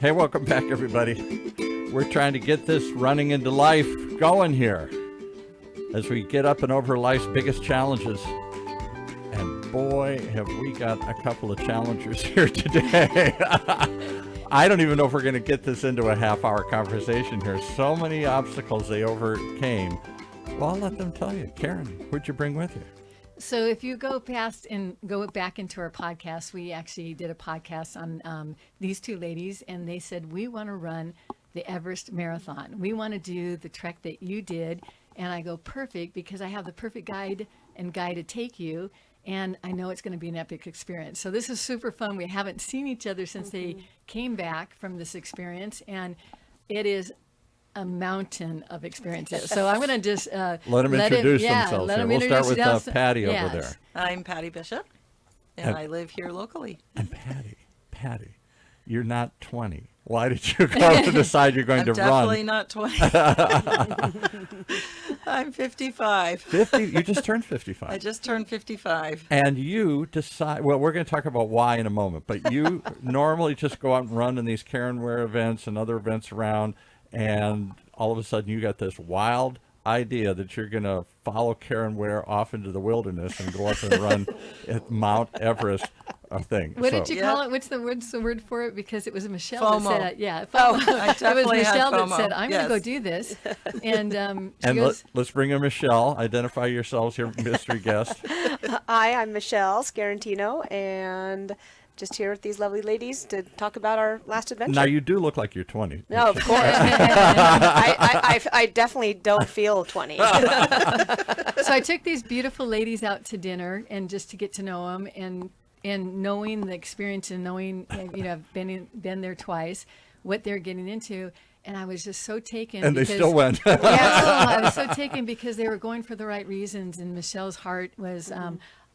Hey, welcome back, everybody. We're trying to get this running into life going here as we get up and over life's biggest challenges. And boy, have we got a couple of challengers here today. I don't even know if we're going to get this into a half-hour conversation here. So many obstacles they overcame. Well, I'll let them tell you. Caren, what'd you bring with you? So if you go past and go back into our podcast, we actually did a podcast on these two ladies, and they said, we want to run the Everest Marathon. We want to do the trek that you did. And I go, perfect, because I have the perfect guide to take you. And I know it's going to be an epic experience. So this is super fun. We haven't seen each other since they came back from this experience. And it is a mountain of experiences. So I'm going to just let them introduce themselves here. We'll start with Patty over there. I'm Patty Bishop, and I live here locally. And Patty, you're not 20. Why did you go to decide you're going to run? I'm definitely not 20. I'm 55. 50? You just turned 55. I just turned 55. And you decide, well, we're going to talk about why in a moment, but you normally just go out and run in these Caren Ware events and other events around, and all of a sudden you got this wild idea that you're going to follow Caren Ware off into the wilderness and go up and run at Mount Everest thing. What did you call it? What's the word for it? Because it was Michelle FOMO. that said it. Yeah, FOMO. I it was Michelle had FOMO. that said, I'm going to go do this. And she goes, let's bring in Michelle. Identify yourselves here, mystery guest. Hi, I'm Micelle Scarantino, and just here with these lovely ladies to talk about our last adventure. Now, you do look like you're 20. No, of course. I definitely don't feel 20. So I took these beautiful ladies out to dinner, and just to get to know them, and knowing the experience, and knowing, I've been there twice, what they're getting into. And I was just so taken. And they still went. Yeah, I was so taken because they were going for the right reasons. And Michelle's heart was,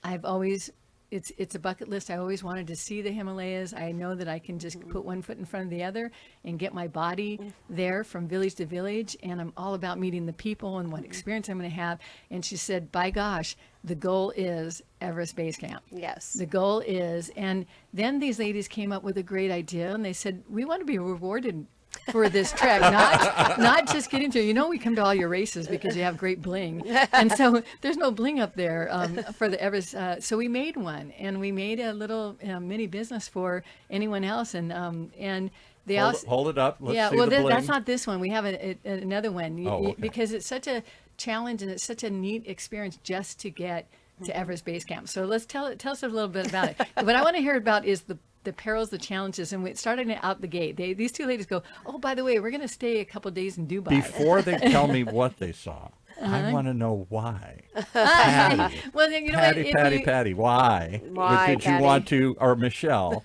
I've always, it's a bucket list. I always wanted to see the Himalayas. I know that I can just put one foot in front of the other and get my body there from village to village. And I'm all about meeting the people and what experience I'm going to have. And she said, by gosh, the goal is Everest Base Camp. Yes. The goal is, and then these ladies came up with a great idea, and they said, we want to be rewarded for this trek, not just getting to, we come to all your races because you have great bling. And so there's no bling up there for the Everest. So we made one, and we made a little mini business for anyone else. And they hold it up. Let's see well, the bling. That's not this one. We have another one. Okay. Because it's such a challenge, and it's such a neat experience just to get to Everest Base Camp. So let's tell us a little bit about it. What I want to hear about is the perils, the challenges, and we started out the gate. These two ladies go, oh, by the way, we're going to stay a couple of days in Dubai. Before they tell me what they saw, I want to know why. Patty, well, then, Patty, why did Patty? you want to, or Michelle,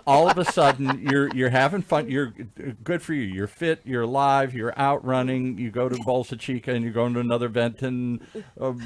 all of a sudden you're having fun, you're good for you, you're fit, you're alive, you're out running, you go to Bolsa Chica and you go into another event in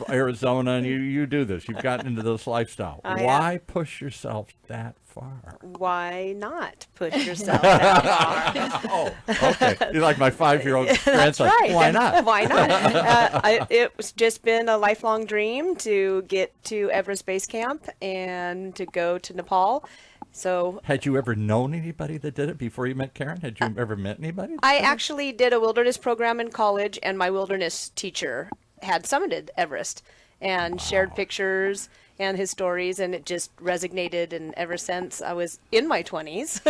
Arizona, and you do this. You've gotten into this lifestyle. Why push yourself that far? Why not push yourself that far? Oh, okay. You're like my 5-year-old grandson. That's right. Why not? Why not? It's just been a lifelong dream to get to Everest Base Camp and to go to Nepal. So, had you ever known anybody that did it before you met Caren? Had you ever met anybody? I actually did a wilderness program in college, and my wilderness teacher had summited Everest and shared pictures and his stories, and it just resonated. And ever since I was in my 20s,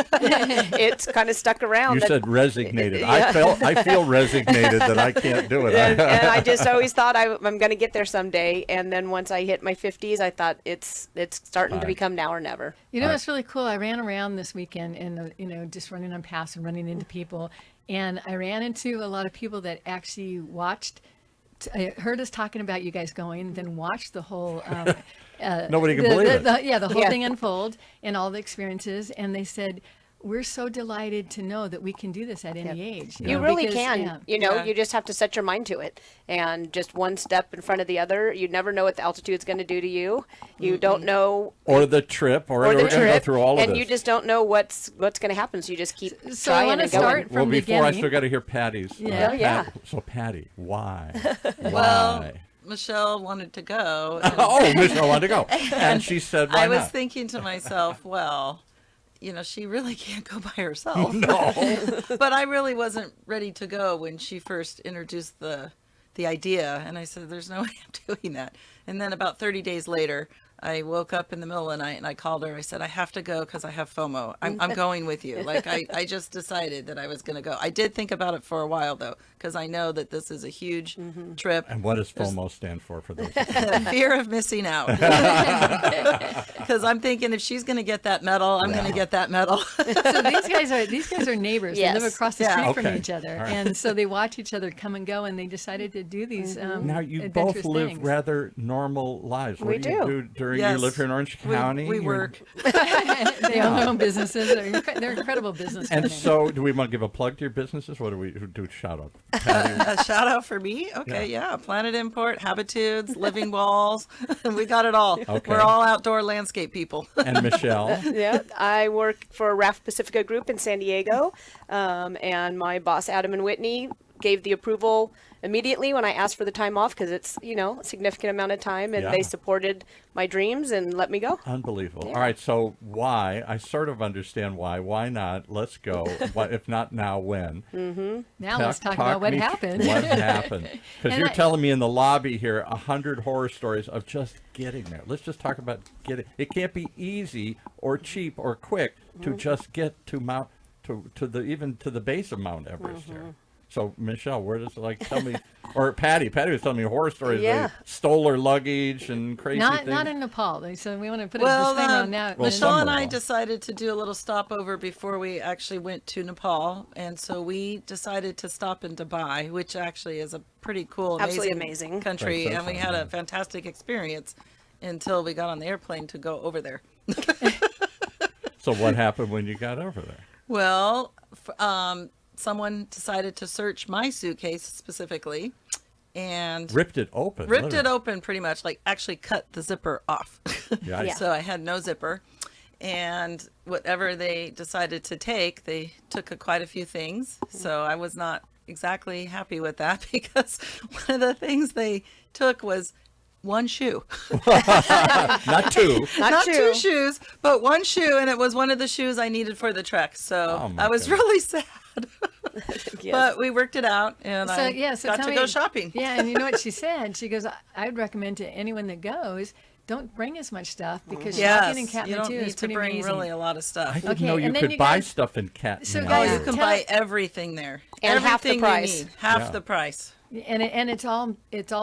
it's kind of stuck around. You said resignated. Yeah. I feel resignated that I can't do it. And I just always thought I'm going to get there someday. And then once I hit my 50s, I thought it's starting to become now or never. It's really cool. I ran around this weekend, and just running on paths and running into people, and I ran into a lot of people that actually watched. I heard us talking about you guys going, then watched the whole. Nobody can believe it. The whole thing unfold and all the experiences, and they said, we're so delighted to know that we can do this at any age. You really can. You just have to set your mind to it, and just one step in front of the other. You never know what the altitude's going to do to you. You don't know, or the trip, or the trip, go through all of and this. you just don't know what's going to happen. So you just keep So trying I want to and going. start from the before beginning. I still got to hear Patty's. Yeah. So Patty, why? Well, Michelle wanted to go. Michelle wanted to go, and she said, "Why I was not?" thinking to myself, well, she really can't go by herself. No. But I really wasn't ready to go when she first introduced the idea. And I said, there's no way I'm doing that. And then about 30 days later, I woke up in the middle of the night and I called her. I said, I have to go because I have FOMO. I'm going with you. Like, I just decided that I was going to go. I did think about it for a while, though, because I know that this is a huge trip. And what does FOMO stand for those? Fear of missing out. Because I'm thinking if she's going to get that medal, I'm going to get that medal. So these guys are neighbors. Yes. They live across the Yeah. street from Okay. each other, All right. and so they watch each other come and go, and they decided to do these. Now, you adventurous both live things. rather normal lives. What We do you do. do during you Yes. live here in Orange County? We You're- work. They own their own businesses. They're incredible businessmen. And so, do we want to give a plug to your businesses? What do we do? Shout out. Patty? A shout out for me? Okay, yeah. Planet Import, Habitudes, Living Walls. We got it all. Okay. We're all outdoor landscape people. And Michelle. Yeah, I work for Raft Pacifica Group in San Diego, and my boss Adam and Whitney gave the approval immediately when I asked for the time off because it's a significant amount of time, and Yeah. they supported my dreams and let me go. Unbelievable. All right, so why? I sort of understand why. Why not? Let's go. If not now, when? Now let's talk about what me- happened. What happened? Because And you're I- telling me in the lobby here 100 horror stories of just getting there. Let's just talk about getting. It can't be easy or cheap or quick to just get to Mount to the base of Mount Everest here. So Michelle, where does tell me, or Patty was telling me horror stories. Yeah. They stole her luggage and crazy Not things. in Nepal. So we want to put a Well, disclaimer on that. Well, Michelle and I somewhere. decided to do a little stopover before we actually went to Nepal. And so we decided to stop in Dubai, which actually is a pretty cool, Absolutely amazing. country. Right, so And we fun, had yeah. a fantastic experience until we got on the airplane to go over there. So what happened when you got over there? Well, someone decided to search my suitcase specifically and Ripped it open. ripped it literally. open pretty much, like actually cut the zipper off. Yeah. Yeah. So I had no zipper. And whatever they decided to take, they took quite a few things. So I was not exactly happy with that because one of the things they took was one shoe. Not two. Not two two. shoes, but one shoe. And it was one of the shoes I needed for the trek. So Oh, my I was goodness. really sad. Yes. But we worked it out and So I got tell to me- go shopping. Yeah, and you know what she said? She goes, I'd recommend to anyone that goes, don't bring as much stuff because Yes, shopping in you don't Kathmandu need is to pretty bring amazing. really a lot of stuff. I didn't Okay, know you and then could you buy guys- stuff in Kathmandu. So Oh, guys, you can tell- buy everything there. And half the Everything price. you need. Half Yeah. the price. And it's all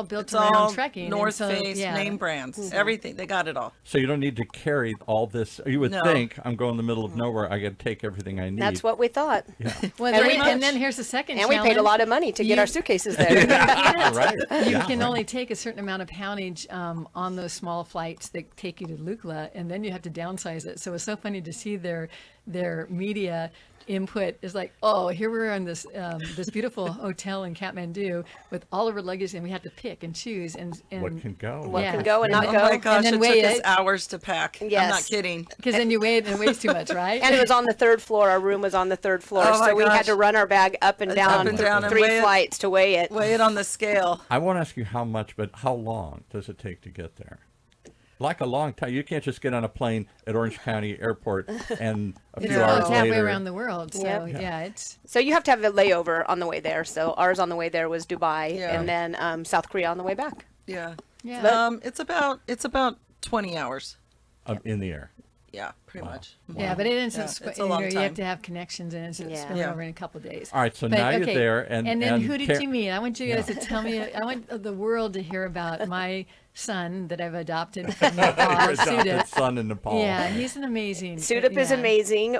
built It's around all trekking. and North so, Face, yeah. name brands, everything. They got it all. So you don't need to carry all this. You would No. think I'm going in the middle of nowhere. I got to take everything I need. That's what we thought. Well, And then, we- and then here's the second And we challenge. paid a lot of money to get You- our suitcases there. right. You Yeah, can right. only take a certain amount of poundage on those small flights that take you to Lukla, and then you have to downsize it. So it's so funny to see their media input is like, oh, here we're in this this beautiful hotel in Kathmandu with all of our luggage, and we have to pick and choose and What can go? What Yeah. can go and And not Oh go. my gosh, then it weigh took us it. hours to pack. I'm Yes. not kidding. because then you weigh it and it weighs too much, right? And it was on the third floor. Our room was on the third floor, Oh my so we had gosh. to run our bag up and down, and down and 3 weigh it. flights to weigh it. Weigh it on the scale. I won't ask you how much, but how long does it take to get there? Like a long time. You can't just get on a plane at Orange County Airport and a few It's hours almost halfway later. around the world. So Yep. yeah, it's So you have to have a layover on the way there. So ours on the way there was Dubai, Yeah. and then South Korea on the way back. Yeah. yeah. It's about 20 hours. In the air. Yeah, pretty much. Yeah, but it isn't. Yeah, so it's a long you have time. to have connections and it's Yeah. spend Yeah. over in a couple of days. All right, so But, now you're okay, there, and then who did Car- you meet? I want you guys to tell me. I want the world to hear about my son that I've adopted from Your Nepal, adopted Sudip. son in Nepal. Yeah, he's an amazing. Sudip is yeah. amazing.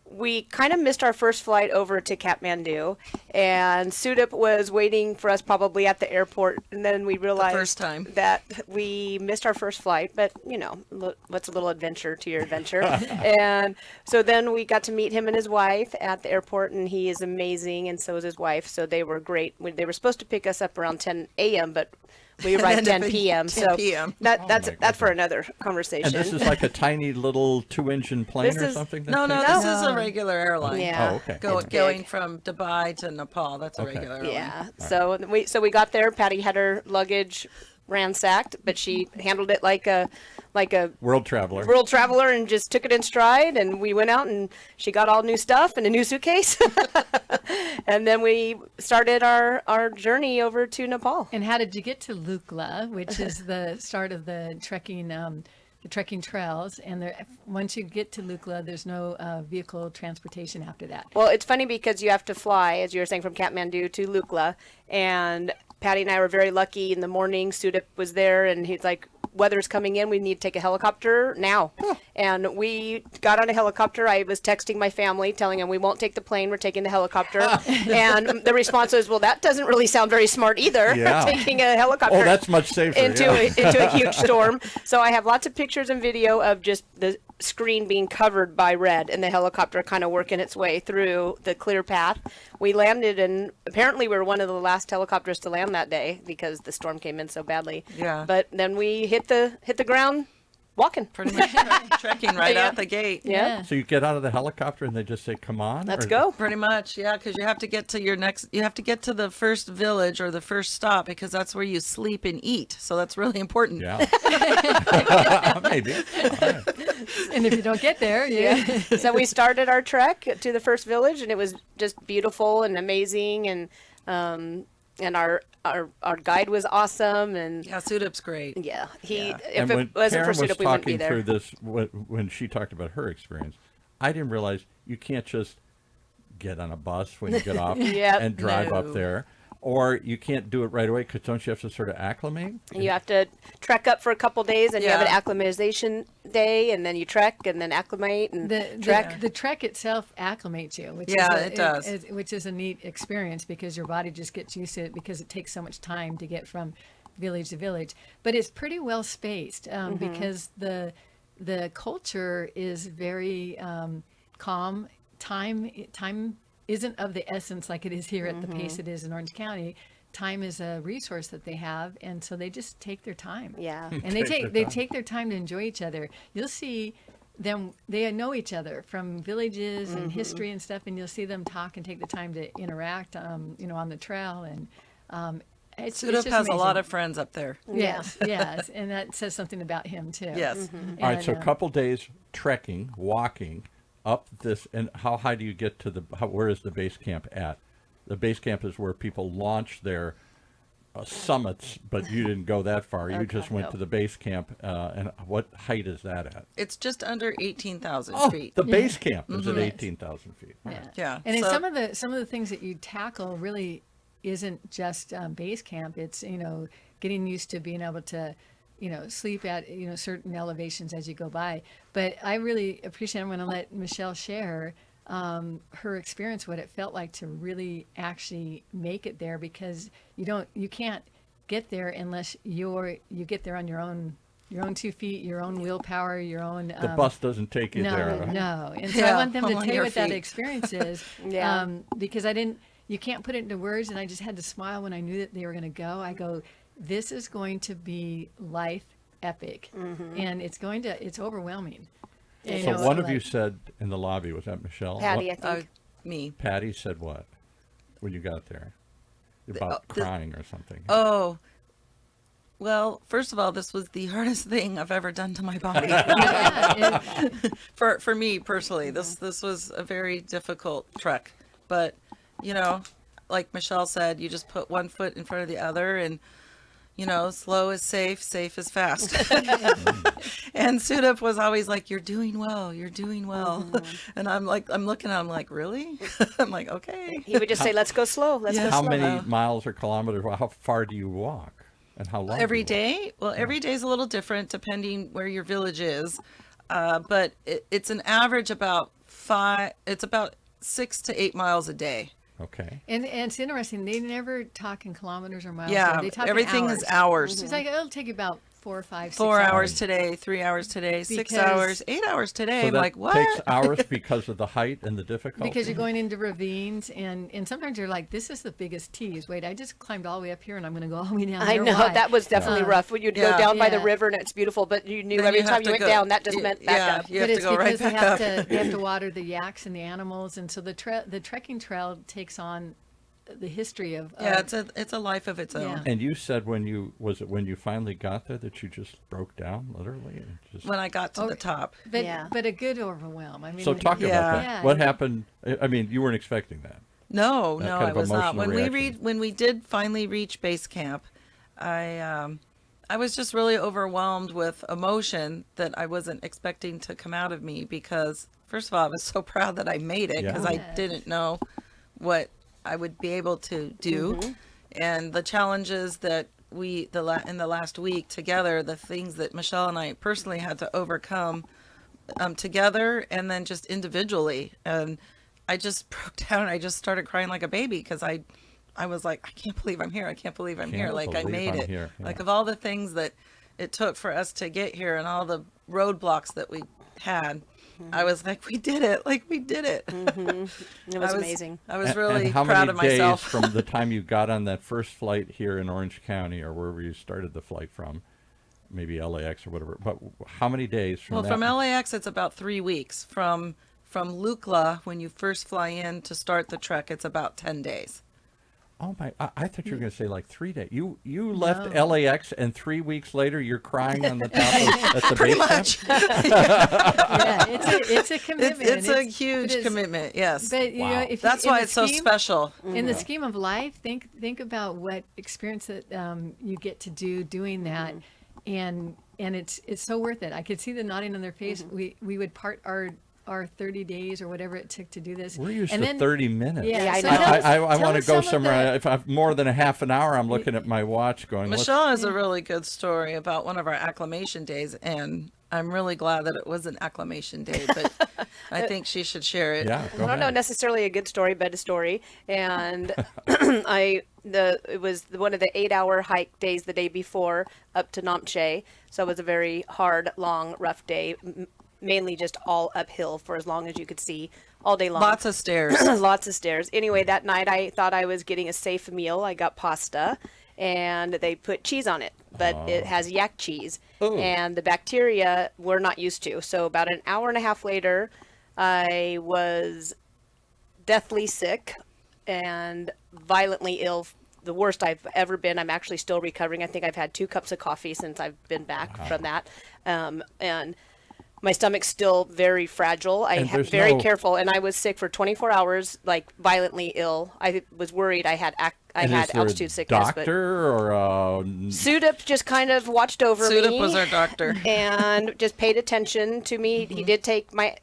We kind of missed our first flight over to Kathmandu, and Sudip was waiting for us probably at the airport, and then we realized first time. that we missed our first flight, but what's a little adventure to your adventure? And so then we got to meet him and his wife at the airport, and he is amazing, and so is his wife, so they were great. They were supposed to pick us up around 10 a.m., but we arrived then 10 it p.m. 10 So p.m. that's for another conversation. And this is like a tiny little 2-engine plane This or is- something? that No, takes- this is a regular airline. Yeah. Oh, okay. Go, It's going big. from Dubai to Nepal. That's a Okay. regular airline. Yeah. So we got there. Patty had her luggage ransacked, but she handled it like a World traveler. world traveler and just took it in stride. And we went out and she got all new stuff and a new suitcase. And then we started our journey over to Nepal. And how did you get to Lukla, which is the start of the trekking trails? And once you get to Lukla, there's no vehicle transportation after that. Well, it's funny because you have to fly, as you were saying, from Kathmandu to Lukla. And Patty and I were very lucky. In the morning, Sudip was there, and he's like, weather's coming in. We need to take a helicopter now. And we got on a helicopter. I was texting my family, telling them we won't take the plane. We're taking the helicopter. And the response was, well, that doesn't really sound very smart either, Yeah. taking a helicopter. Oh, that's much safer. into yeah. into a huge storm. So I have lots of pictures and video of just the screen being covered by red and the helicopter kind of working its way through the clear path. We landed, and apparently we were one of the last helicopters to land that day because the storm came in so badly. Yeah. But then we hit the ground walking. Pretty much trekking right out the gate. Yeah. So you get out of the helicopter and they just say, come on? Let's Or- go. Pretty much, yeah, because you have to get to you have to get to the first village or the first stop because that's where you sleep and eat. So that's really important. Yeah. Maybe. All right. And if you don't get there, yeah. So we started our trek to the first village, and it was just beautiful and amazing, and our guide was awesome, and Yeah, Sudip's great. yeah, he Yeah. if And it when wasn't Caren for was Sudip, we wouldn't be talking there. through this, when she talked about her experience, I didn't realize you can't just get on a bus when you get off Yep. and drive No. up there. Or you can't do it right away because don't you have to sort of acclimate? You have to trek up for a couple days, and you have an Yeah. acclimatization day, and then you trek, and then acclimate, and trek. The trek itself acclimates you, which Yeah, is it does. which is a neat experience because your body just gets used to it because it takes so much time to get from village to village. But it's pretty well spaced because the culture is very calm. Time isn't of the essence like it is here at the pace it is in Orange County. Time is a resource that they have, and so they just take their time. Yeah. And they take their time to enjoy each other. You'll see them; they know each other from villages and history and stuff, and you'll see them talk and take the time to interact, on the trail. And it's Sudip just has a lot amazing. of friends up there. Yes, yes, and that says something about him too. Yes. All right, so a And, couple days trekking, walking up this, and how high do you get to where is the base camp at? The base camp is where people launch their summits, but you didn't go that far. You just went to the base camp, and what height is that at? It's just under 18,000 Oh, feet. the base camp is at Yes. 18,000 feet. All right. Yeah. And then so- some of the things that you tackle really isn't just base camp. It's getting used to being able to sleep at certain elevations as you go by. But I really appreciate. I'm going to let Michelle share her experience, what it felt like to really actually make it there, because you can't get there unless you get there on your own 2 feet, your own willpower, your own. The bus doesn't take you there. No. And so I Yeah, want them to on tell you your what that feet. experience is. Yeah. Because you can't put it into words, and I just had to smile when I knew that they were going to go. I go, this is going to be life epic, and it's overwhelming. So one of you said in the lobby, was that Michelle? Patty, What- I think. me. Patty said what when you got there? About the- crying or something. Oh, well, first of all, this was the hardest thing I've ever done to my body. Yeah, for me personally, this was a very difficult trek. But, like Michelle said, you just put one foot in front of the other, and slow is safe, safe is fast. And Sudip was always like, you're doing well, you're doing well. And I'm looking at him like, really? I'm like, okay. He would just say, "Let's go slow. Let's Yeah. go How slow." many miles or kilometers? How far do you walk? And how long? Every do you walk? day? Well, every day is a little different depending where your village is. But it's an average about 6 to 8 miles a day. Okay. and it's interesting. They never talk in kilometers or miles. Yeah, They talk in everything is hours. It's like it'll take you about 4 or 5, 6 4 hours. hours today, 3 hours today, 6 Because- hours, 8 hours today. So I'm that like, what? takes hours because of the height and the difficulty. Because you're going into ravines, and sometimes you're like, this is the biggest tease. Wait, I just climbed all the way up here, and I'm going to go all the way down I there. know Why? that was definitely rough. When you'd go Yeah. down by the Yeah. river, and it's beautiful, but you knew Then every you time have you to went go- down, that just meant back yeah, up. you have But to it's go right because back up. they have to water the yaks and the animals, and so the trekking trail takes on the history of. Yeah, it's a life of its own. Yeah. And you said when you finally got there that you just broke down, literally? And just... When I got to the top. But Yeah. but a good overwhelm. I mean. So talk about that. Yeah. What happened? I mean, you weren't expecting that. No, That no, kind I of was not. emotional reaction. When we did finally reach base camp, I was just really overwhelmed with emotion that I wasn't expecting to come out of me, because first of all, I was so proud that I made it, because I Yes. didn't know what I would be able to do, and the challenges that in the last week together, the things that Michelle and I personally had to overcome together, and then just individually. And I just broke down and I just started crying like a baby, because I was like, I can't believe I'm here. I can't believe I'm here. Can't Like, I believe made I'm it. here. Yeah. Like, of all the things that it took for us to get here and all the roadblocks that we had, I was like, we did it. Like, we did it. It was amazing. I was And really how proud many of myself. days from the time you got on that first flight here in Orange County, or wherever you started the flight from, maybe LAX or whatever, but how many days from Well, that? from LAX, it's about 3 weeks. From Lukla, when you first fly in to start the trek, it's about 10 days. Oh my! I thought you were going to say like 3 days. You left LAX, and 3 weeks later you're crying on the top at the Pretty base camp? much. Yeah, it's a commitment. It's a but huge it's- commitment, yes. But you know, if That's you, in why the it's so scheme- special. In the scheme of life, think about what experience that you get to do doing that, and it's so worth it. I could see the nodding on their face. We would part our 30 days or whatever it took to do this. We're used and to then, 30 minutes. Yeah, I so know. tell us- I tell want to us go some of somewhere. If I've more than a half an hour, I'm looking at my watch going, Michelle has a really good story about one of our acclimation days, and I'm really glad that it was an acclimation day, but I think she should share it. yeah, go I don't know ahead. necessarily a good story, but a story. And it was one of the 8-hour hike days the day before up to Namche. So it was a very hard, long, rough day, mainly just all uphill for as long as you could see all day long. Lots of stairs. Lots of stairs. Anyway, that night I thought I was getting a safe meal. I got pasta, and they put cheese on it, but it has yak cheese, and the bacteria we're not used to. So about an hour and a half later, I was deathly sick and violently ill. The worst I've ever been. I'm actually still recovering. I think I've had 2 cups of coffee since I've been back from that, and my stomach's still very fragile. And I'm there's very no- careful, and I was sick for 24 hours, like violently ill. I was worried I had And is there altitude a sickness. doctor or But Sudup just kind of watched over me. Sudup was our doctor. And just paid attention to me. He did take my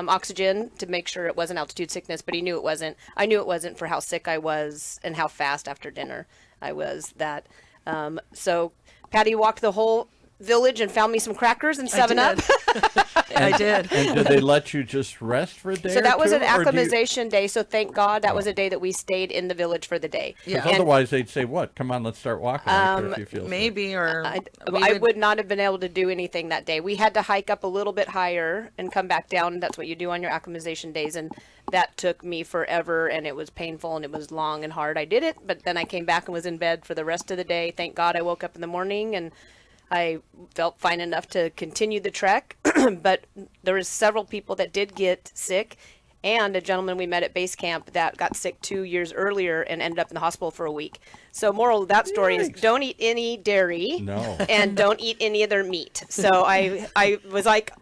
oxygen to make sure it wasn't altitude sickness, but he knew it wasn't. I knew it wasn't for how sick I was and how fast after dinner I was. That so Patty walked the whole village and found me some crackers and 7-Up. I did. and did they let you just rest for a day? So or that was two, an or do you- acclimatization day. So thank God that was a day that we stayed in the village for the day. 'cause Yeah. And otherwise they'd say, "What? Come on, let's start walking." If you feel sick." Maybe, or I would not have been able to do anything that day. We had to hike up a little bit higher and come back down. That's what you do on your acclimatization days. And that took me forever, and it was painful, and it was long and hard. I did it, but then I came back and was in bed for the rest of the day. Thank God I woke up in the morning and I felt fine enough to continue the trek. But there was several people that did get sick, and a gentleman we met at base camp that got sick 2 years earlier and ended up in the hospital for a week. So moral of that story is don't eat any dairy. No. And don't eat any other meat. So I was like,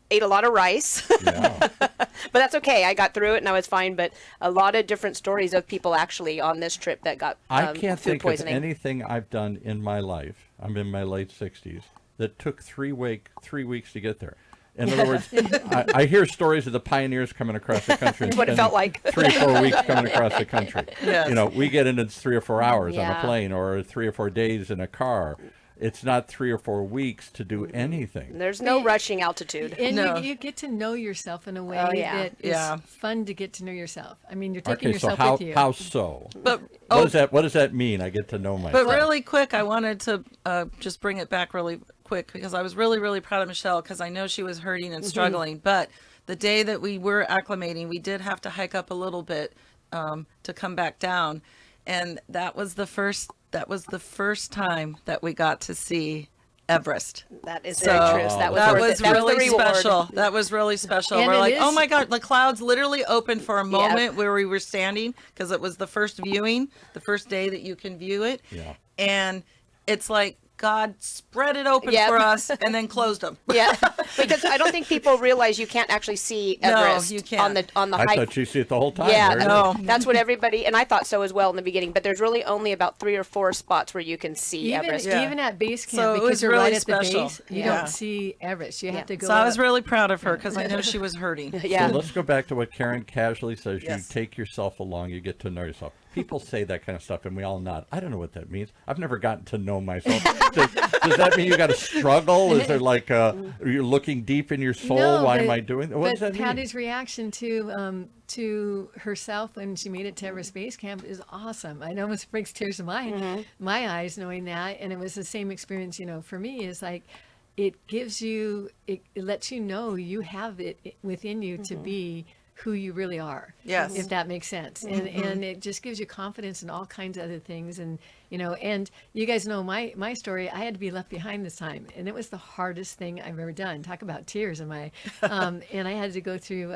ate a lot of rice, Yeah. but that's okay. I got through it and I was fine. But a lot of different stories of people actually on this trip that got I can't food think poisoning. of anything I've done in my life. I'm in my late 60s that took 3 weeks to get there. In other words, I hear stories of the pioneers coming across the country. That's what it felt like. 3 or 4 weeks coming across the country. Yes. You know, we get into 3 or 4 hours on a Yeah. plane, or 3 or 4 days in a car. It's not 3 or 4 weeks to do anything. There's no rushing altitude. And No. you get to know yourself in a way Oh, yeah. that is Yeah. fun to get to know yourself. I mean, you're taking Okay, so yourself with you. how so? But What does that mean? I get to know myself. But really quick, I wanted to just bring it back really quick, because I was really, really proud of Michelle, because I know she was hurting and struggling. But the day that we were acclimating, we did have to hike up a little bit to come back down, and that was the first time that we got to see Everest. That is So very true. So that was, that worth was it. That really was the reward. special. That was really special. And We're it like, is- oh my God, the clouds literally opened for a moment where we were standing because it was the first viewing, the first day that you can view it. Yeah. And it's like God spread it open Yep. for us and then closed them. Yeah, because I don't think people realize you can't actually see No, Everest you can't. on the I hike. thought you see it the whole time. Yeah, There it is. No. that's what everybody, and I thought so as well in the beginning. But there's really only about 3 or 4 spots where you can see Even, Everest. Yeah. even at base camp, So it because was you're really right at special. the base, you Yeah. don't see Everest. You Yeah. have to go So I was up. really proud of her because I know she was hurting. Yeah. So let's go back to what Caren casually says. Yes. You take yourself along, you get to know yourself. People say that kind of stuff, and we all nod. I don't know what that means. I've never gotten to know myself. Does that mean you got to struggle? Is there like you're looking deep in your soul? No, Why but- am I doing that? What does But that mean? Patty's reaction to herself when she made it to Everest Base Camp is awesome. I know it almost brings tears to my eyes knowing that, and it was the same experience. For me, is like it gives you, it lets you know you have it within you to be who you really are. Yes. If that makes sense. And it just gives you confidence in all kinds of other things. And, and you guys know my story. I had to be left behind this time. And it was the hardest thing I've ever done. Talk about tears in my, and I had to go through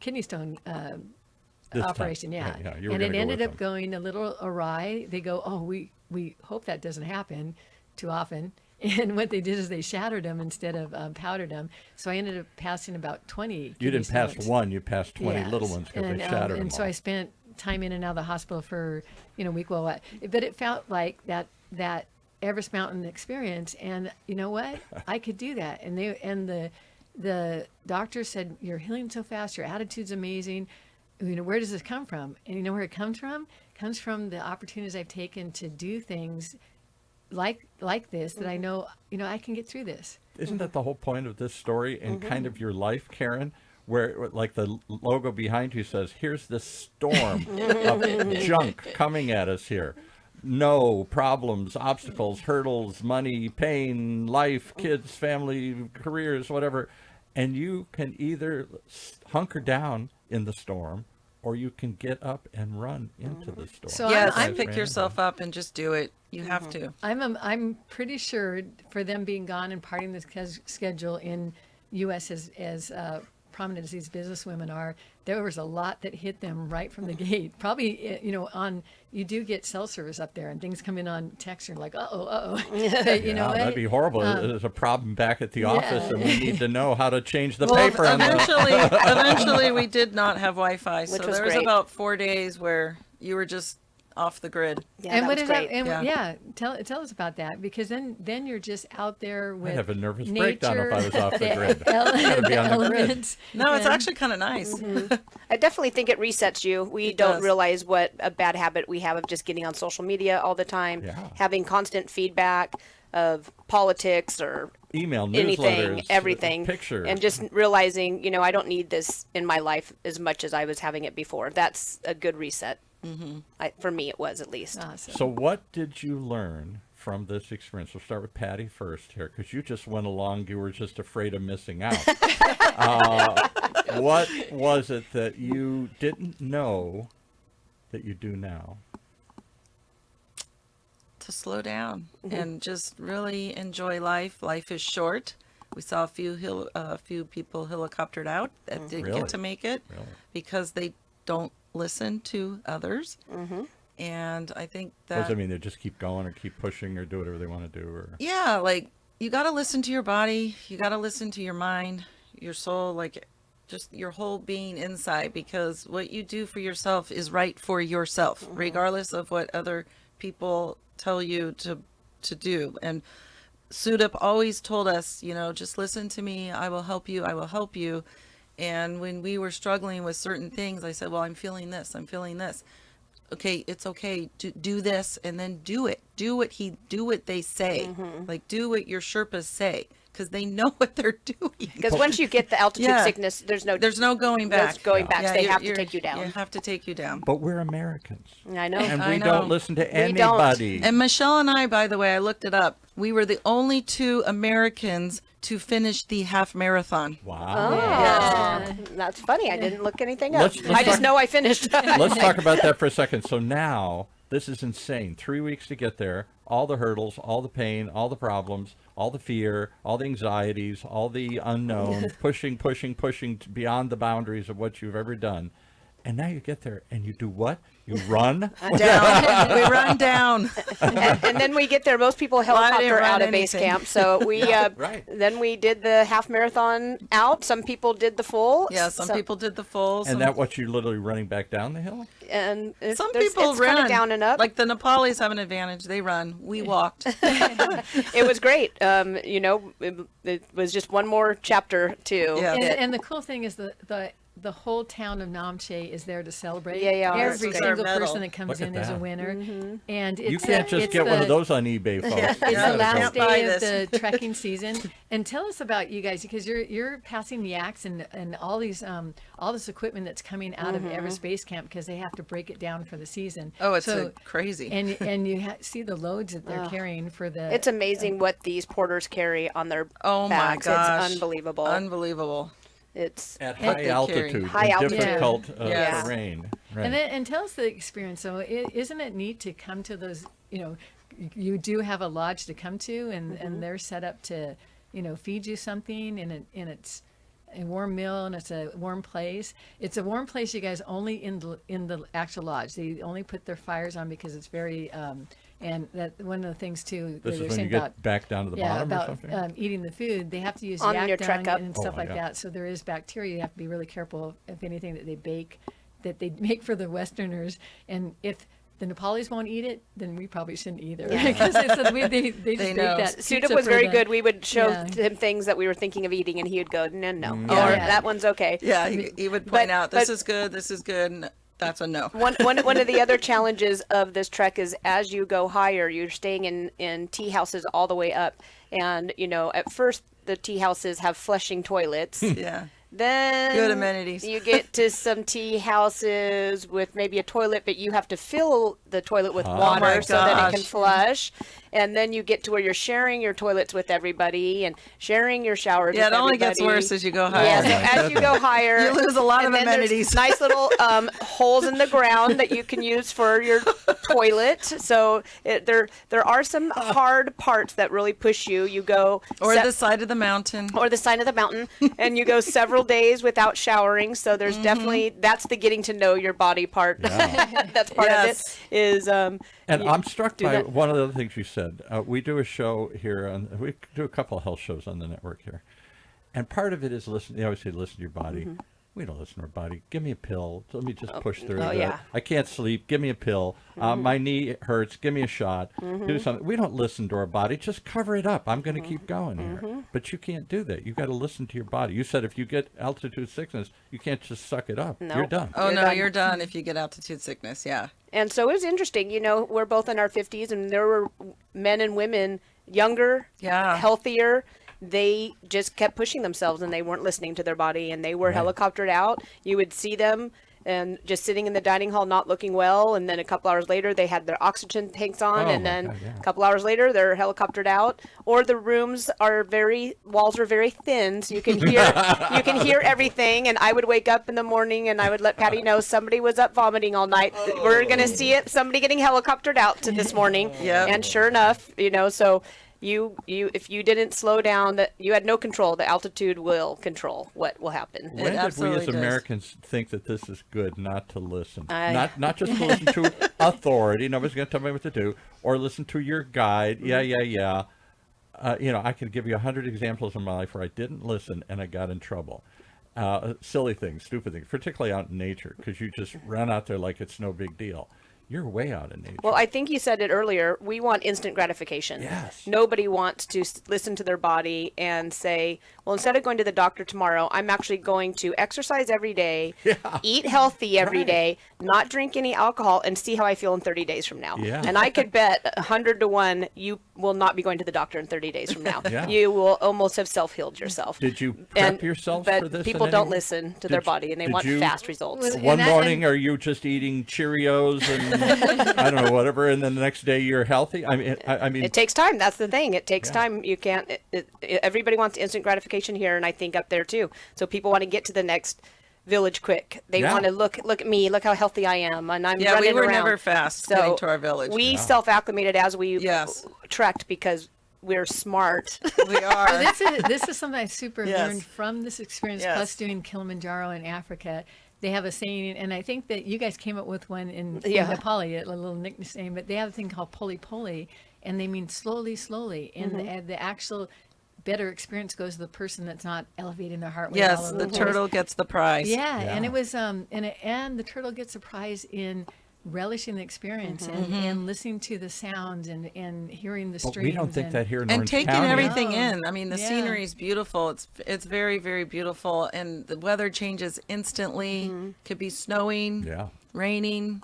kidney stone This time. operation. Yeah. you were And gonna it go ended with up them. going a little awry. They go, oh, we hope that doesn't happen too often. And what they did is they shattered them instead of powdered them. So I ended up passing about 20. You kidney didn't pass stones. one, you passed 20 Yes. little ones because they shattered them And so all. I spent time in and out of the hospital for a week. Well, but it felt like that Everest Mountain experience, and you know what? I could do that. And the doctor said, "You're healing so fast. Your attitude's amazing. Where does this come from?" And you know where it comes from? It comes from the opportunities I've taken to do things like this that I know I can get through this. Isn't that the whole point of this story and Mm-hmm. kind of your life, Caren? Where, like the logo behind you says, here's this storm of junk coming at us here. No problems, obstacles, hurdles, money, pain, life, kids, family, careers, whatever. And you can either hunker down in the storm or you can get up and run into the storm. So Yes, I'm- pick yourself up and just do it. You have to. I'm pretty sure for them being gone and parting the schedule in U.S. as prominent as these businesswomen are, there was a lot that hit them right from the gate. Probably, you do get cell service up there and things come in on text and you're like, uh-oh. But you know what? That'd be horrible. There's a problem back at the office and we need to know how to change the Well, paper. on the- eventually we did not have Wi-Fi. So Which was there was great. about 4 days where you were just off the grid. Yeah, And that what was did great. that? And Yeah. tell us about that, because then you're just out there with I'd have a nervous nature, breakdown if I was off the the grid. ele- Gotta be on the grid. elements. No, it's and- actually kind of nice. I definitely think it resets you. We It don't does. realize what a bad habit we have of just getting on social media all the time, Yeah. having constant feedback of politics or Email, anything, newsletters, everything, pictures. and just realizing, I don't need this in my life as much as I was having it before. That's a good reset. For me, it was at least. Awesome. So what did you learn from this experience? We'll start with Patty first here, because you just went along. You were just afraid of missing out. What was it that you didn't know that you do now? To slow down and just really enjoy life. Life is short. We saw a few people helicoptered out that didn't Really? get to make it Really? because they don't listen to others. And I think What does that that mean? They just keep going or keep pushing or do whatever they want to do? Or yeah, like you got to listen to your body, you got to listen to your mind, your soul, like just your whole being inside, because what you do for yourself is right for yourself, regardless of what other people tell you to do. And Sudip always told us, just listen to me, I will help you, I will help you. And when we were struggling with certain things, I said, well, I'm feeling this. Okay, it's okay to do this, and then do it. Do what they say. Like, do what your Sherpas say, because they know what they're doing. Because once you get the altitude Yeah. sicknck, there's no going back. going back. Yeah, They you're- have to you're- take you down. They have to take you down. but we're Americans, I know. and I we know. don't listen to don't. anybody. And Michelle and I, by the way, I looked it up. We were the only 2 Americans to finish the half marathon. Wow. Yeah. That's funny. I didn't look anything up. Let's I just talk- know I finished. Let's talk about that for a second. So now, this is insane. 3 weeks to get there. all the hurdles, all the pain, all the problems, all the fear, all the anxieties, all the unknown, pushing beyond the boundaries of what you've ever done. And now you get there and you do what? You run? Down. We run down. And then we get there. Most people I didn't helicopter run out of base anything. camp. So we right. then we did the half marathon out. Some people did the full. Yeah, some people did the full. And that what you're literally running back down the hill? And Some people it's run kind of down and up. Like the Nepalis have an advantage. They run. We walked. It was great. It was just one more chapter too. Yeah. And the cool thing is the whole town of Namche is there to celebrate. Yeah, Every that's single great. person that comes Look at in is a that. winner. Mm-hmm. And it's You can't just get one of those on eBay, folks. It's Yeah, the you last can't buy day of this. the trekking season. And tell us about you guys, because you're passing the axe and all these all this equipment that's coming out of Everest Base Camp, because they have to break it down for the season. Oh, it's so, crazy. And you see the loads that they're carrying for the. It's amazing what these porters carry on their Oh my backs. gosh. It's unbelievable. Unbelievable. It's At What high they altitude, carry. High in altitude. difficult Yes. terrain. Right. And tell us the experience. So isn't it neat to come to those, you do have a lodge to come to, and they're set up to, feed you something, and it's a warm meal, and it's a warm place. It's a warm place, you guys, only in the actual lodge. They only put their fires on because it's very, and that one of the things too. This they're is when saying you about, get back down to the bottom or about something? eating the food. They have to use On yak your dung trek up. and Oh stuff my like God. that. So there is bacteria. You have to be really careful if anything that they bake, that they make for the Westerners. And if the Nepalis won't eat it, then we probably shouldn't either. Because they just bake know. that Suda pizza was for very them. good. We would show Yeah. him things that we were thinking of eating, and he would go, no, Yeah. or that one's okay. Yeah, he would point But- out, this but- is good, and that's a no. One of the other challenges of this trek is as you go higher, you're staying in tea houses all the way up, and at first the tea houses have flushing toilets. Yeah. Then Good amenities. You get to some tea houses with maybe a toilet, but you have to fill the toilet with water my so that it can gosh. flush. And then you get to where you're sharing your toilets with everybody and sharing your showers. Yeah, with it only gets everybody. worse as you go higher. Yeah, so my as you goodness. go higher, You lose a lot and of then there's amenities. Nice little holes in the ground that you can use for your toilet. So there are some hard parts that really push you. You go Or the side of the mountain. or the sign of the mountain, and you go several days without showering. So there's definitely that's the getting to know your body part. That's part Yes. of it. Is And I'm struck do by that. one of the other things you said. We do a show here, we do a couple of health shows on the network here. And part of it is listen. They always say, listen to your body. We don't listen to our body. Give me a pill. Let me just push through it. yeah. I can't sleep. Give me a pill. My knee hurts. Give me a shot. Do something. We don't listen to our body. Just cover it up. I'm going to keep going here. But you can't do that. You've got to listen to your body. You said if you get altitude sickness, you can't just suck it up. No. You're done. Oh, You're no, done. you're done if you get altitude sickness. Yeah. And so it was interesting. We're both in our 50s, and there were men and women, younger, Yeah. healthier. They just kept pushing themselves, and they weren't listening to their body, and they were Right. helicoptered out. You would see them and just sitting in the dining hall not looking well, and then a couple hours later they had their oxygen tanks on, Oh, and my then God, yeah. a couple hours later they're helicoptered out. Or the walls are very thin, so you can hear everything. And I would wake up in the morning and I would let Patty know somebody was up vomiting all night. We're gonna see it, somebody getting helicoptered out to this morning. Yep. And sure enough, so you if you didn't slow down, that you had no control. The altitude will control what will happen. When did we absolutely as does. Americans think that this is good not to listen? I- Not just to listen to authority. Nobody's going to tell me what to do. Or listen to your guide. Yeah. I can give you 100 examples in my life where I didn't listen and I got in trouble. Silly things, stupid things, particularly out in nature, because you just run out there like it's no big deal. You're way out in nature. Well, I think you said it earlier. We want instant gratification. Yes. Nobody wants to listen to their body and say, well, instead of going to the doctor tomorrow, I'm actually going to exercise every day, eat healthy every Right. day, not drink any alcohol, and see how I feel in 30 days from now. Yeah. And I could bet 100 to 1 you will not be going to the doctor in 30 days from now. Yeah. You will almost have self-healed yourself. Did you prep yourself but for this? people in don't any- listen to Did their you- body, and they did want you- fast results. Well, One And that- morning, are you just eating Cheerios and I don't know, whatever, and then the next day you're healthy? I mean, It takes time. That's the thing. It takes Yeah. time. You can't. Everybody wants instant gratification here, and I think up there too. So people want to get to the next village quick. They Yeah. want to look at me, look how healthy I am, and I'm Yeah, running we were around. never fast getting to our village. We self-acclimated as we Yes. trekked because we're smart. We are. This is something I super Yes. learned from this experience, Yes. plus doing Kilimanjaro in Africa. They have a saying, and I think that you guys came up with one in Yeah. Nepali, a little nickname, but they have a thing called poli poli, and they mean slowly, slowly. And the actual better experience goes to the person that's not elevating their heart rate all Yes, over the place. turtle gets the prize. Yeah, and Yeah. it was and the turtle gets a prize in relishing the experience and listening to the sounds and hearing the But streams. we don't think and, that here in And Orange taking County. everything No. in. I mean, the Yeah. scenery is beautiful. It's very, very beautiful, and the weather changes instantly. Could be snowing, Yeah. raining,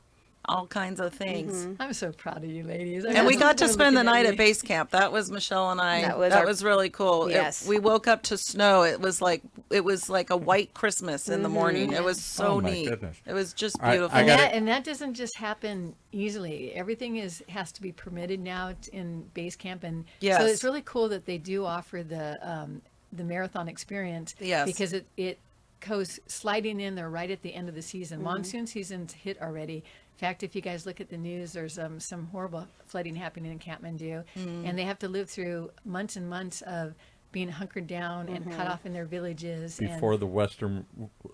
all kinds of things. I'm so proud of you ladies. And we got to They're spend the looking night me. at base camp. That was Michelle and I. That was really cool. Yes. We woke up to snow. It was like a white Christmas in the morning. It was so Oh, my neat. goodness. It was just All right, beautiful. I And gotta- that doesn't just happen easily. Everything has to be permitted now in base camp, and Yes. so it's really cool that they do offer the marathon experience. Yes. Because it goes sliding in there right at the end of the season. Monsoon season's hit already. In fact, if you guys look at the news, there's some horrible flooding happening in Kathmandu, and they have to live through months and months of being hunkered down and cut off in their villages.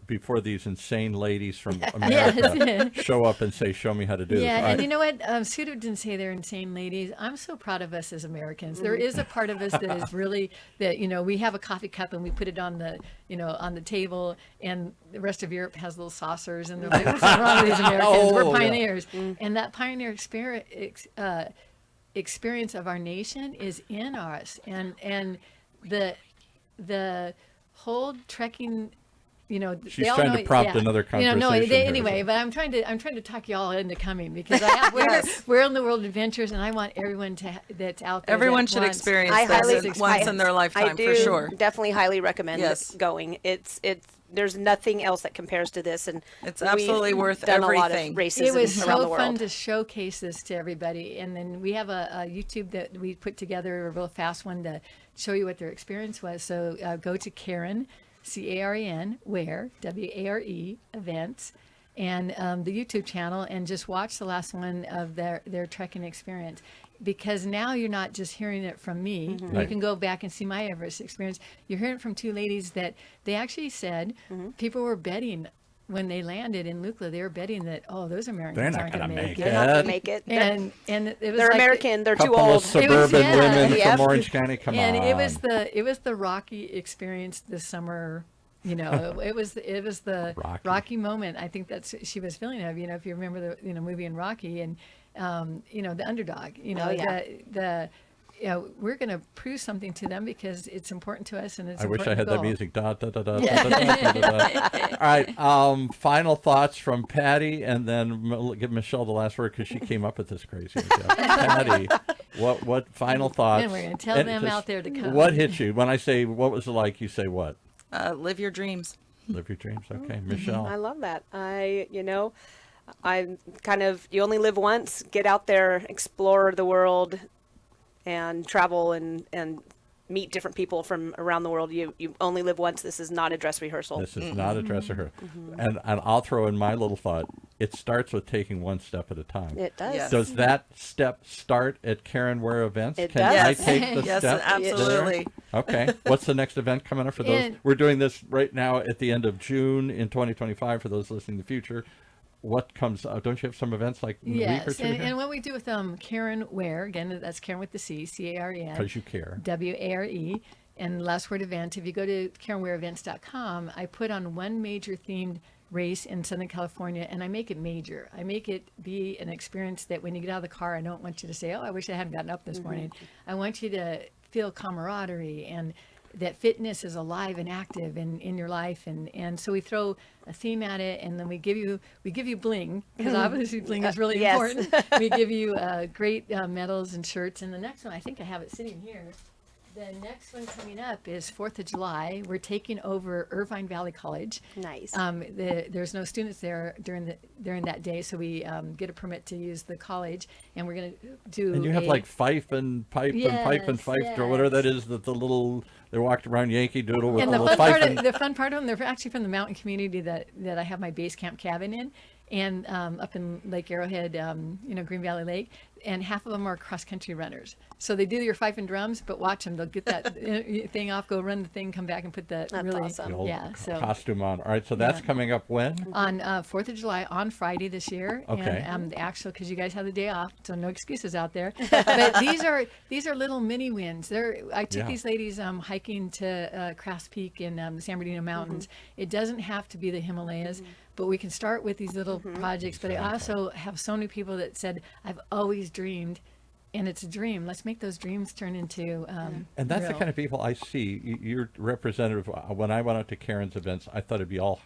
Before these insane ladies from America show up and say, "Show me how to do this." Yeah, All and right. you know what? Sudo didn't say they're insane ladies. I'm so proud of us as Americans. There is a part of us that is really that we have a coffee cup and we put it on the on the table, and the rest of Europe has little saucers, and they're like, "What's wrong with these Americans? Oh, We're yeah. pioneers." And that pioneer experience of our nation is in us, and the whole trekking. She's they all trying know to it- prompt another No, conversation here, anyway, so. but I'm trying to talk y'all into coming because we're on the World Adventures, and I want everyone that's out there. Everyone that should wants- experience I this highly once in their lifetime, I do for sure. definitely highly recommend Yes. going. It's there's nothing else that compares to this, and It's absolutely we've worth done a lot everything. of races It was around the so world. fun to showcase this to everybody, and then we have a YouTube that we put together, a real fast one to show you what their experience was. So go to Caren, Caren, Ware, Ware events, and the YouTube channel, and just watch the last one of their trekking experience. Because now you're not just hearing it from me. You Right. can go back and see my Everest experience. You're hearing it from two ladies that they actually said people were betting when they landed in Lukla. They were betting that those Americans They're not aren't going gonna to make They're it. not gonna make it. And it was They're like American. They're too Couple old. of suburban yeah, women yep. from Orange County. Come and on. it was the Rocky experience this summer. It was the Rocky. moment. I think that's what she was feeling of. If you remember the movie in Rocky, and the underdog. Oh, yeah. We're going to prove something to them because it's important to us, and it's. I wish I had that goal. music. Da, da, da, da, da, da, da, da, da. All right. Final thoughts from Patty, and then give Michelle the last word because she came up with this crazy idea. Patty, what final thoughts? And we're going to tell And them just out there to come. What hit you when I say what was it like? You say what? Live your dreams. Live your dreams. Okay, Michelle. I love that. I'm kind of, you only live once. Get out there, explore the world, and travel and meet different people from around the world. You only live once. This is not a dress rehearsal. This is not a dress rehearsal. And I'll throw in my little thought. It starts with taking one step at a time. It does. Yes. Does that step start at Caren Ware events? It Can does. I Yes. take the Yes, step? absolutely. there? Okay. What's the next event coming up for those? And- We're doing this right now at the end of June in 2025 for those listening in the future. What comes up? Don't you have some events like in a week or Yes, two? and what we do with Caren Ware, again, that's Caren with the C, C-A-R-E-N. Because you care. W-A-R-E, and last word event. If you go to CarenWareEvents.com, I put on one major themed race in Southern California, and I make it major. I make it be an experience that when you get out of the car, I don't want you to say, "Oh, I wish I hadn't gotten up this morning." I want you to feel camaraderie and that fitness is alive and active in your life, and so we throw a theme at it, and then we give you bling, because obviously bling is really Yes. important. We give you great medals and shirts, and the next one, I think I have it sitting here. The next one coming up is 4th of July. We're taking over Irvine Valley College. Nice. There's no students there during that day, so we get a permit to use the college, and we're going to do. And you have like fife and pipe and pipe and fife or whatever that is. That the little they walked around Yankee Doodle with and the the little fun fife. part, the fun part of them, they're actually from the mountain community that I have my base camp cabin in, and up in Lake Arrowhead, Green Valley Lake, and half of them are cross country runners. So they do your fife and drums, but watch them. They'll get that thing off, go run the thing, come back and put that That's really awesome. The old so costume on. All right, so that's coming up when? on 4th of July on Friday this year. Okay. And the actual, because you guys have the day off, so no excuses out there. But these are little mini wins. I took these ladies hiking to Crafts Peak in the San Bernardino Mountains. It doesn't have to be the Himalayas. But we can start with these little projects. But I also have so many people that said, I've always dreamed, and it's a dream. Let's make those dreams turn into And that's the real. kind of people I see. You're representative. When I went out to Karen's events, I thought it'd be all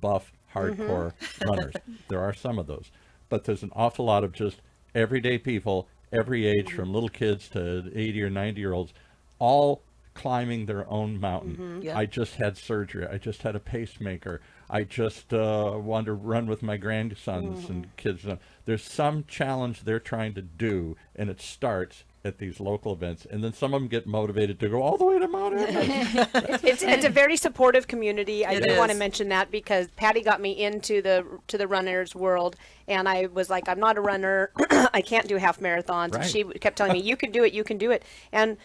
buff, hardcore runners. There are some of those. But there's an awful lot of just everyday people, every age, from little kids to 80 or 90-year-olds, all climbing their own mountain. Yeah. I just had surgery. I just had a pacemaker. I just wanted to run with my grandsons and kids. There's some challenge they're trying to do, and it starts at these local events, and then some of them get motivated to go all the way to Mount Everest. It's a very supportive community. I It do want to is. mention that because Patty got me into the runners world, and I was like, I'm not a runner. I can't do half marathons. Right. She kept telling me, you can do it, you can do it. And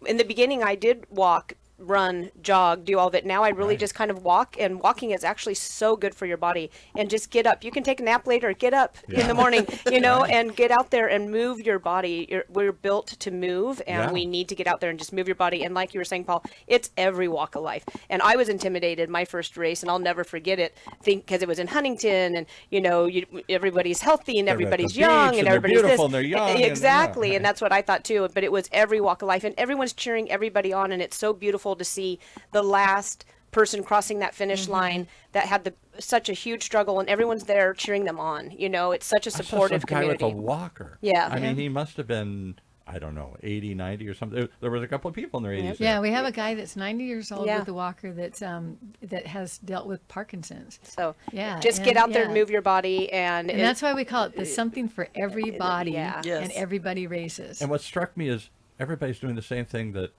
in the beginning, I did walk, run, jog, do all of it. Now I really Right. just kind of walk, and walking is actually so good for your body. And just get up. You can take a nap later, get up in the morning, and get out there and move your body. We're built to move, and Yeah. we need to get out there and just move your body. And like you were saying, Paul, it's every walk of life. And I was intimidated my first race, and I'll never forget it, because it was in Huntington, and everybody's healthy and They're at the everybody's beach, young, and and they're everybody's beautiful, this. and they're young, and Exactly, yeah. and that's what I thought too. But it was every walk of life, and everyone's cheering everybody on, and it's so beautiful to see the last person crossing that finish line that had such a huge struggle, and everyone's there cheering them on. It's such a I saw supportive some guy community. with a walker. Yeah. I mean, he must have been, I don't know, 80, 90 or something. There was a couple of people in their 80s. Yeah, we have a guy that's 90 years old Yeah. with a walker that has dealt with Parkinson's. So Yeah, just get and- out there and yeah. move your body, and And that's why we call it the something for everybody, Yeah. Yes. and everybody races. And what struck me is everybody's doing the same thing that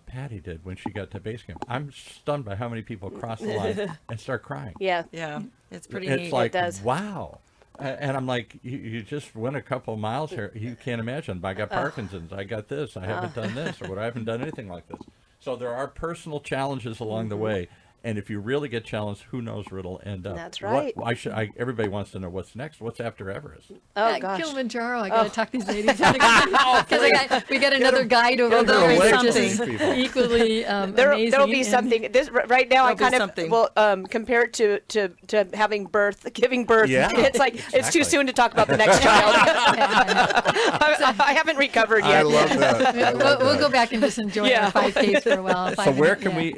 Patty did when she got to base camp. I'm stunned by how many people cross the line and start crying. yeah. Yeah, it's pretty It's neat. like, does. wow. And I'm like, you just went a couple of miles here. You can't imagine. I got Parkinson's. I got this. I haven't done this, or what. I haven't done anything like this. So there are personal challenges along the way. And if you really get challenged, who knows where it'll end up. That's right. Everybody wants to know what's next. What's after Everest? Oh gosh. Kilimanjaro, I gotta talk these ladies because we got another guide over Get them there away that's from just these people. equally amazing. There'll be and- something. This right now, I There'll be kind of something. well compare it to having birth, giving birth. Yeah, It's like it's exactly. too soon to talk about the next child. I haven't recovered yet. I love that. I love We'll that. go back and just enjoy Yeah. our 5Ks for a while. So where can we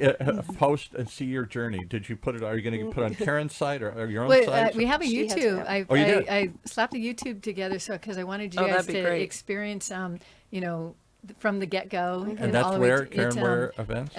post and see your journey? Did you put it? Are you going to put it on Karen's site or your own Well, site? we have a She has YouTube. that. I, Oh, you did? I slapped a YouTube together because I wanted you Oh, guys that'd be to great. experience, from the get-go. And that's all the way where to- Caren Ware events.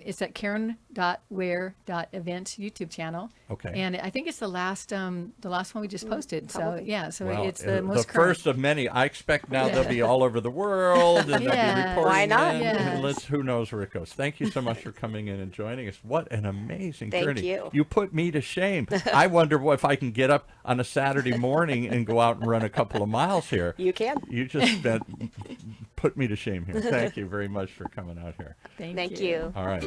It's at Caren.ware.events YouTube channel. Okay. And I think it's the last one we just posted. So yeah, so Well, it's the most current. first of many. I expect now they'll be all over the world, and they'll be Yeah. reporting. Why not? in, Yes. and who knows where it goes. Thank you so much for coming in and joining us. What an amazing Thank journey! you. You put me to shame. I wonder if I can get up on a Saturday morning and go out and run a couple of miles here. You can. You just put me to shame here. Thank you very much for coming out here. Thank you. All right.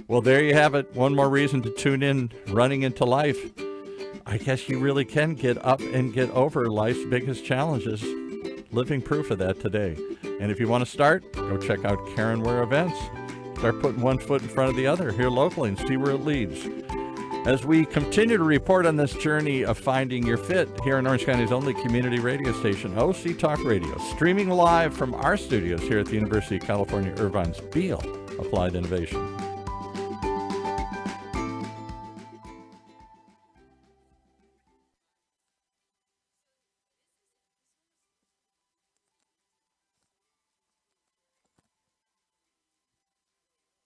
Well, there you have it. One more reason to tune in, Running into Life. I guess you really can get up and get over life's biggest challenges. Living proof of that today. And if you want to start, go check out Caren Ware events. Start putting one foot in front of the other here locally and see where it leads. As we continue to report on this journey of finding your fit here in Orange County's only community radio station, OC Talk Radio, streaming live from our studios here at the University of California, Irvine's Beale Applied Innovation.